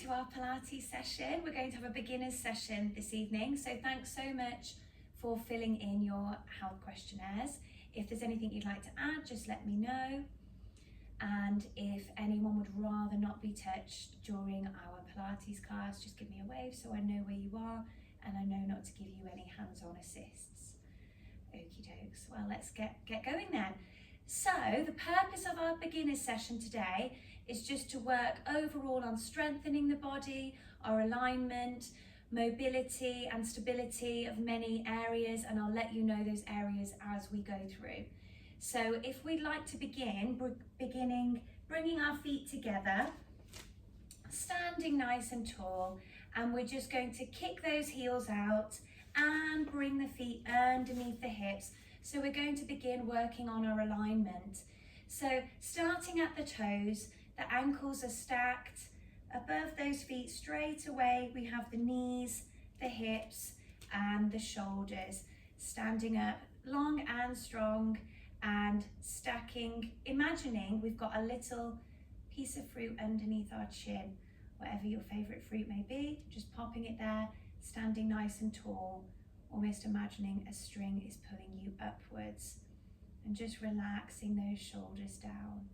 to our Pilates session. We're going to have a beginner's session this evening, so thanks so much for filling in your health questionnaires. If there's anything you'd like to add, just let me know. And if anyone would rather not be touched during our Pilates class, just give me a wave so I know where you are and I know not to give you any hands-on assists. Okie dokes. Well, let's get going then. So the purpose of our beginner's session today is just to work overall on strengthening the body, our alignment, mobility and stability of many areas, and I'll let you know those areas as we go through. So if we'd like to begin, bringing our feet together, standing nice and tall, and we're just going to kick those heels out and bring the feet underneath the hips. So we're going to begin working on our alignment. So starting at the toes, the ankles are stacked above those feet. Straight away we have the knees, the hips and the shoulders standing up long and strong and stacking, imagining we've got a little piece of fruit underneath our chin, whatever your favorite fruit may be, just popping it there, standing nice and tall, almost imagining a string is pulling you upwards, and just relaxing those shoulders down.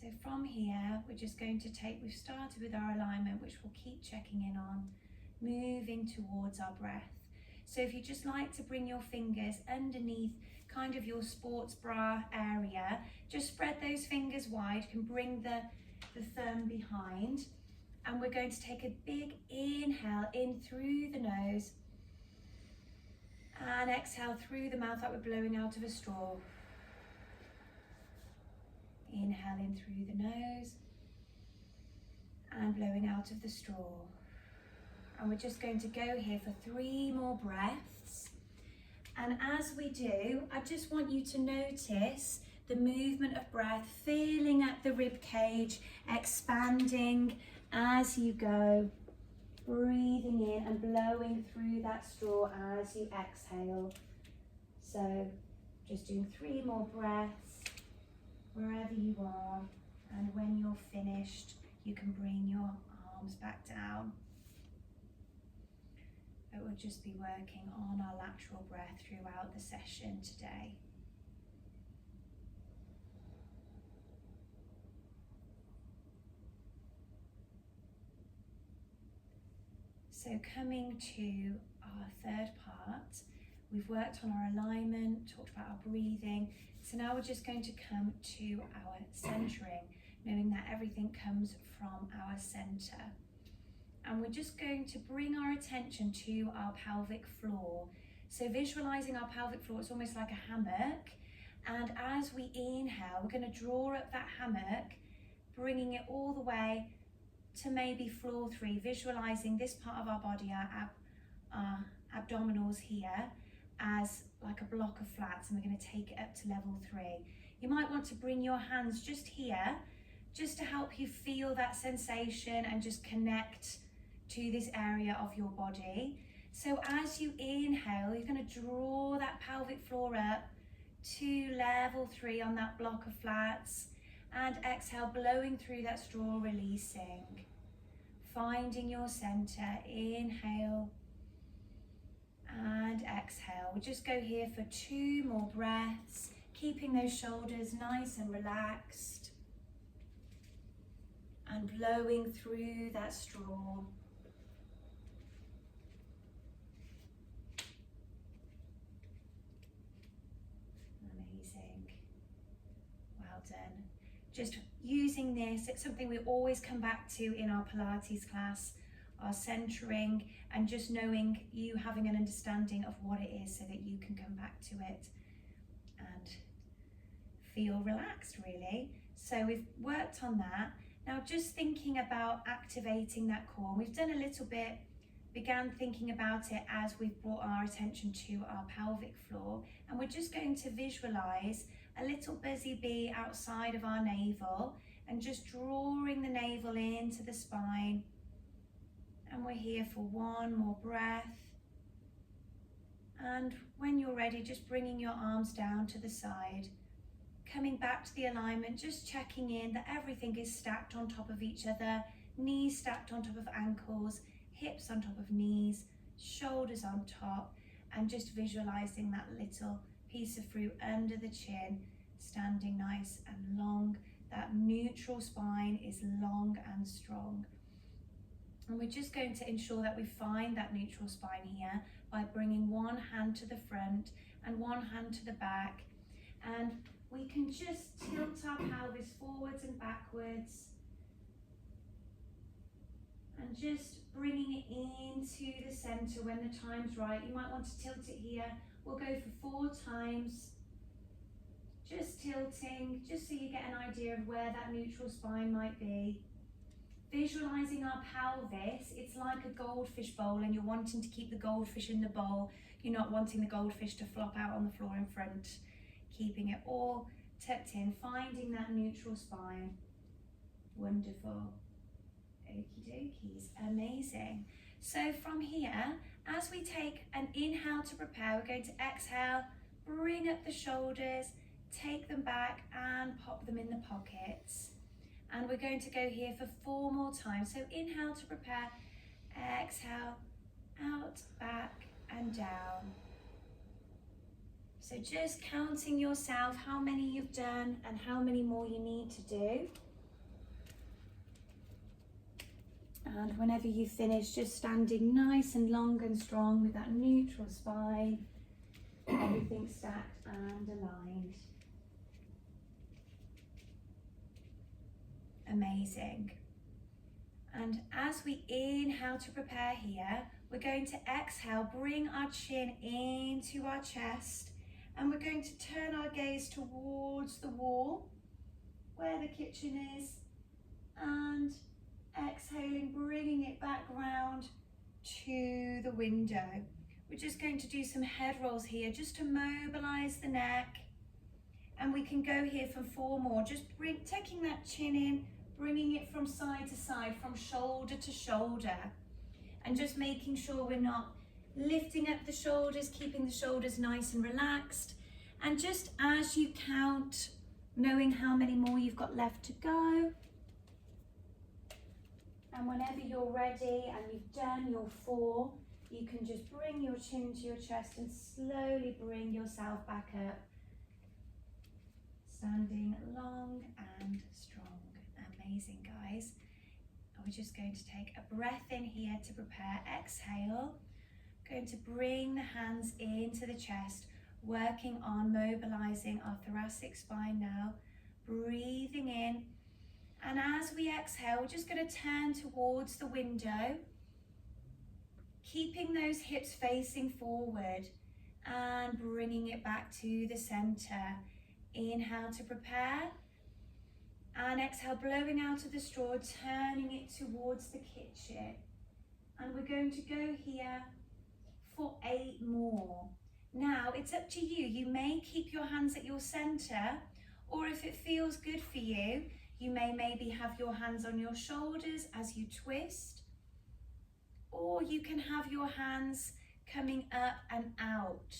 So from here, we're just going to we've started with our alignment, which we'll keep checking in on, moving towards our breath. So if you just like to bring your fingers underneath kind of your sports bra area, just spread those fingers wide, you can bring the thumb behind, and we're going to take a big inhale in through the nose and exhale through the mouth like we're blowing out of a straw. Inhale in through the nose and blowing out of the straw. And we're just going to go here for 3 more breaths. And as we do, I just want you to notice the movement of breath, filling up the rib cage, expanding as you go, breathing in and blowing through that straw as you exhale. So just doing 3 more breaths wherever you are, and when you're finished you can bring your arms back down. But we'll just be working on our lateral breath throughout the session today. So coming to our third part, we've worked on our alignment, talked about our breathing. So now we're just going to come to our centering, knowing that everything comes from our center. And we're just going to bring our attention to our pelvic floor. So visualizing our pelvic floor, it's almost like a hammock. And as we inhale, we're going to draw up that hammock, bringing it all the way to maybe floor 3, visualizing this part of our body, our abdominals here, as like a block of flats, and we're going to take it up to level 3. You might want to bring your hands just here, just to help you feel that sensation and just connect to this area of your body. So as you inhale, you're going to draw that pelvic floor up to level 3 on that block of flats, and exhale, blowing through that straw, releasing. Finding your center, inhale and exhale. We'll just go here for 2 more breaths, keeping those shoulders nice and relaxed and blowing through that straw. Amazing. Well done. Just using this, it's something we always come back to in our Pilates class, our centering, and just knowing, you having an understanding of what it is so that you can come back to it and feel relaxed, really. So we've worked on that. Now just thinking about activating that core. We've done a little bit, began thinking about it as we've brought our attention to our pelvic floor, and we're just going to visualize a little busy bee outside of our navel and just drawing the navel into the spine. And we're here for 1 more breath. And when you're ready, just bringing your arms down to the side, coming back to the alignment, just checking in that everything is stacked on top of each other, knees stacked on top of ankles, hips on top of knees, shoulders on top, and just visualizing that little piece of fruit under the chin, standing nice and long. That neutral spine is long and strong. And we're just going to ensure that we find that neutral spine here by bringing one hand to the front and one hand to the back. And we can just tilt our pelvis forwards and backwards. And just bringing it into the center when the time's right. You might want to tilt it here. We'll go for 4 times. Just tilting, just so you get an idea of where that neutral spine might be. Visualizing our pelvis, it's like a goldfish bowl, and you're wanting to keep the goldfish in the bowl. You're not wanting the goldfish to flop out on the floor in front. Keeping it all tucked in, finding that neutral spine. Wonderful. Okie dokies, amazing. So from here, as we take an inhale to prepare, we're going to exhale, bring up the shoulders, take them back and pop them in the pockets. And we're going to go here for 4 more times. So inhale to prepare, exhale, out, back and down. So just counting yourself how many you've done and how many more you need to do. And whenever you finish, just standing nice and long and strong with that neutral spine, everything stacked and aligned. Amazing. And as we inhale to prepare here, we're going to exhale, bring our chin into our chest, and we're going to turn our gaze towards the wall where the kitchen is, and exhaling, bringing it back round to the window. We're just going to do some head rolls here just to mobilize the neck, and we can go here for 4 more, just taking that chin in, bringing it from side to side, from shoulder to shoulder, and just making sure we're not lifting up the shoulders, keeping the shoulders nice and relaxed. And just as you count, knowing how many more you've got left to go, and whenever you're ready and you've done your 4, you can just bring your chin to your chest and slowly bring yourself back up, standing long and strong. Amazing, guys. And we're just going to take a breath in here to prepare. Exhale. Going to bring the hands into the chest, working on mobilizing our thoracic spine now. Breathing in. And as we exhale, we're just going to turn towards the window, keeping those hips facing forward and bringing it back to the center. Inhale to prepare. And exhale, blowing out of the straw, turning it towards the kitchen. And we're going to go here for 8 more. Now, it's up to you. You may keep your hands at your center, or if it feels good for you, you may maybe have your hands on your shoulders as you twist, or you can have your hands coming up and out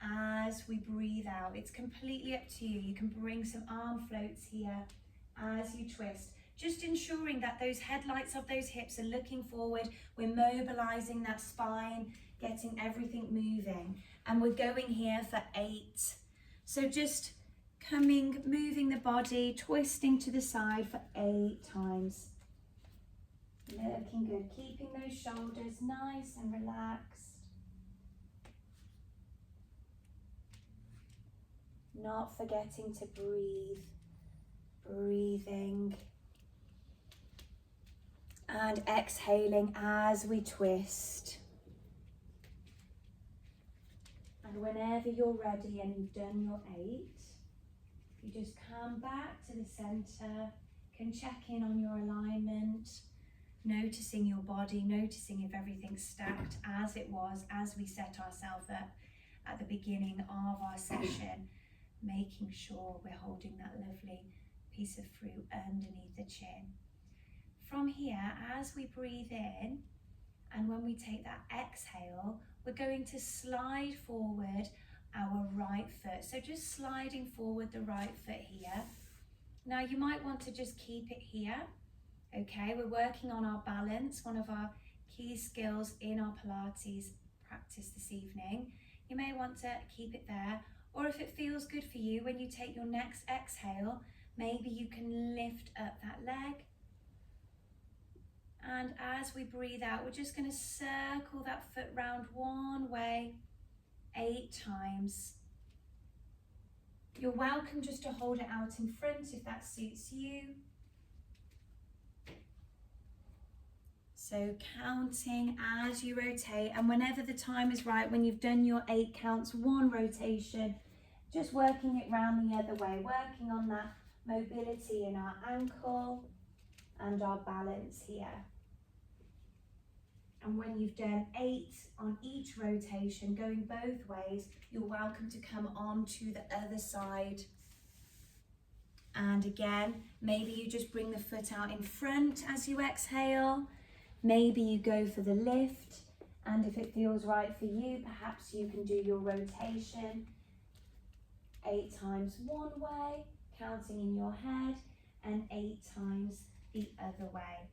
as we breathe out. It's completely up to you. You can bring some arm floats here as you twist, just ensuring that those headlights of those hips are looking forward. We're mobilizing that spine, getting everything moving, and we're going here for 8. So just moving the body, twisting to the side for 8 times. Looking good, keeping those shoulders nice and relaxed. Not forgetting to breathe. Breathing and exhaling as we twist. And whenever you're ready and you've done your 8, you just come back to the center, can check in on your alignment, noticing your body, noticing if everything's stacked as it was as we set ourselves up at the beginning of our session, making sure we're holding that lovely piece of fruit underneath the chin. From here, as we breathe in, and when we take that exhale, we're going to slide forward, our right foot. So just sliding forward the right foot here. Now you might want to just keep it here. Okay, we're working on our balance, one of our key skills in our Pilates practice this evening. You may want to keep it there, or if it feels good for you, when you take your next exhale, maybe you can lift up that leg. And as we breathe out, we're just going to circle that foot round one way 8 times. You're welcome just to hold it out in front if that suits you. So counting as you rotate, and whenever the time is right, when you've done your 8 counts, 1 rotation, just working it round the other way, working on that mobility in our ankle and our balance here. And when you've done 8 on each rotation, going both ways, you're welcome to come on to the other side. And again, maybe you just bring the foot out in front as you exhale. Maybe you go for the lift. And if it feels right for you, perhaps you can do your rotation 8 times one way, counting in your head, and 8 times the other way.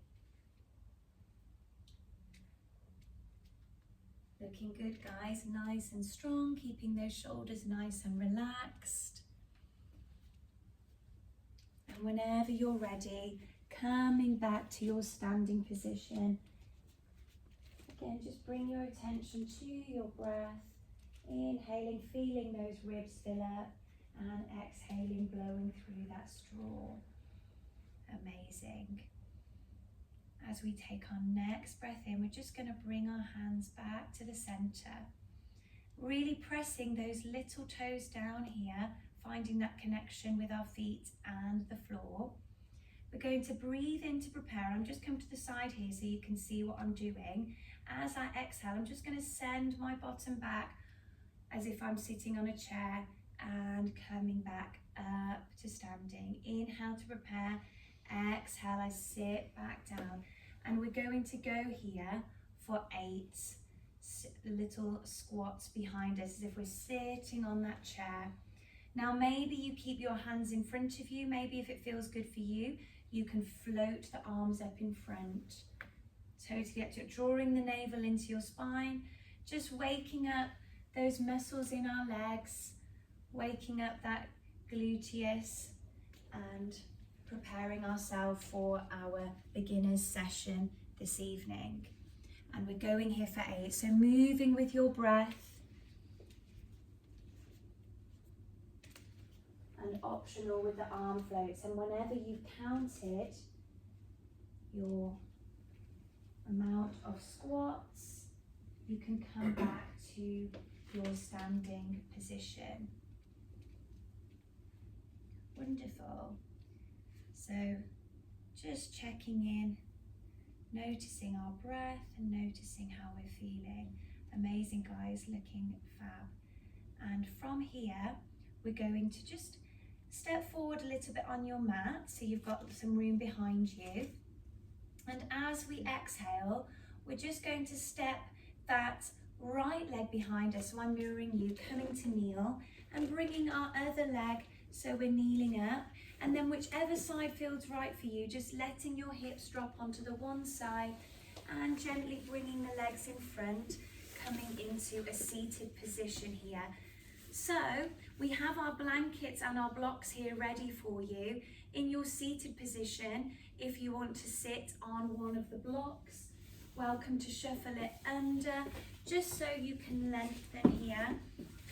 Looking good, guys, nice and strong, keeping those shoulders nice and relaxed. And whenever you're ready, coming back to your standing position. Again, just bring your attention to your breath. Inhaling, feeling those ribs fill up, and exhaling, blowing through that straw. Amazing. As we take our next breath in, we're just going to bring our hands back to the center. Really pressing those little toes down here, finding that connection with our feet and the floor. We're going to breathe in to prepare. I'm just coming to the side here so you can see what I'm doing. As I exhale, I'm just going to send my bottom back as if I'm sitting on a chair and coming back up to standing. Inhale to prepare. Exhale, I sit back down. And we're going to go here for 8 little squats behind us as if we're sitting on that chair. Now maybe you keep your hands in front of you. Maybe if it feels good for you, you can float the arms up in front. Totally up to it. Drawing the navel into your spine. Just waking up those muscles in our legs. Waking up that gluteus and preparing ourselves for our beginner's session this evening. And we're going here for 8. So moving with your breath. And optional with the arm floats. And whenever you've counted your amount of squats, you can come back to your standing position. Wonderful. So just checking in, noticing our breath and noticing how we're feeling. Amazing, guys, looking fab. And from here, we're going to just step forward a little bit on your mat so you've got some room behind you. And as we exhale, we're just going to step that right leg behind us. So I'm mirroring you, coming to kneel and bringing our other leg so we're kneeling up. And then whichever side feels right for you, just letting your hips drop onto the one side and gently bringing the legs in front, coming into a seated position here. So we have our blankets and our blocks here ready for you. In your seated position, if you want to sit on one of the blocks, welcome to shuffle it under, just so you can lengthen here,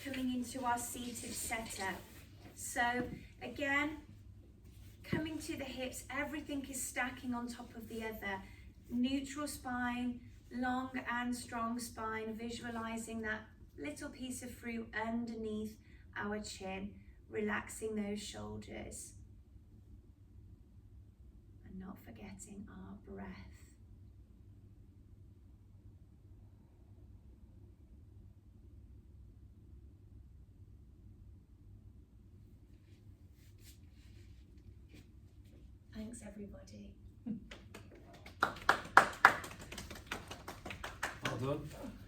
coming into our seated setup. So again, coming to the hips, everything is stacking on top of the other. Neutral spine, long and strong spine, visualizing that little piece of fruit underneath our chin, relaxing those shoulders. And not forgetting our breath. Thanks, everybody. Well done.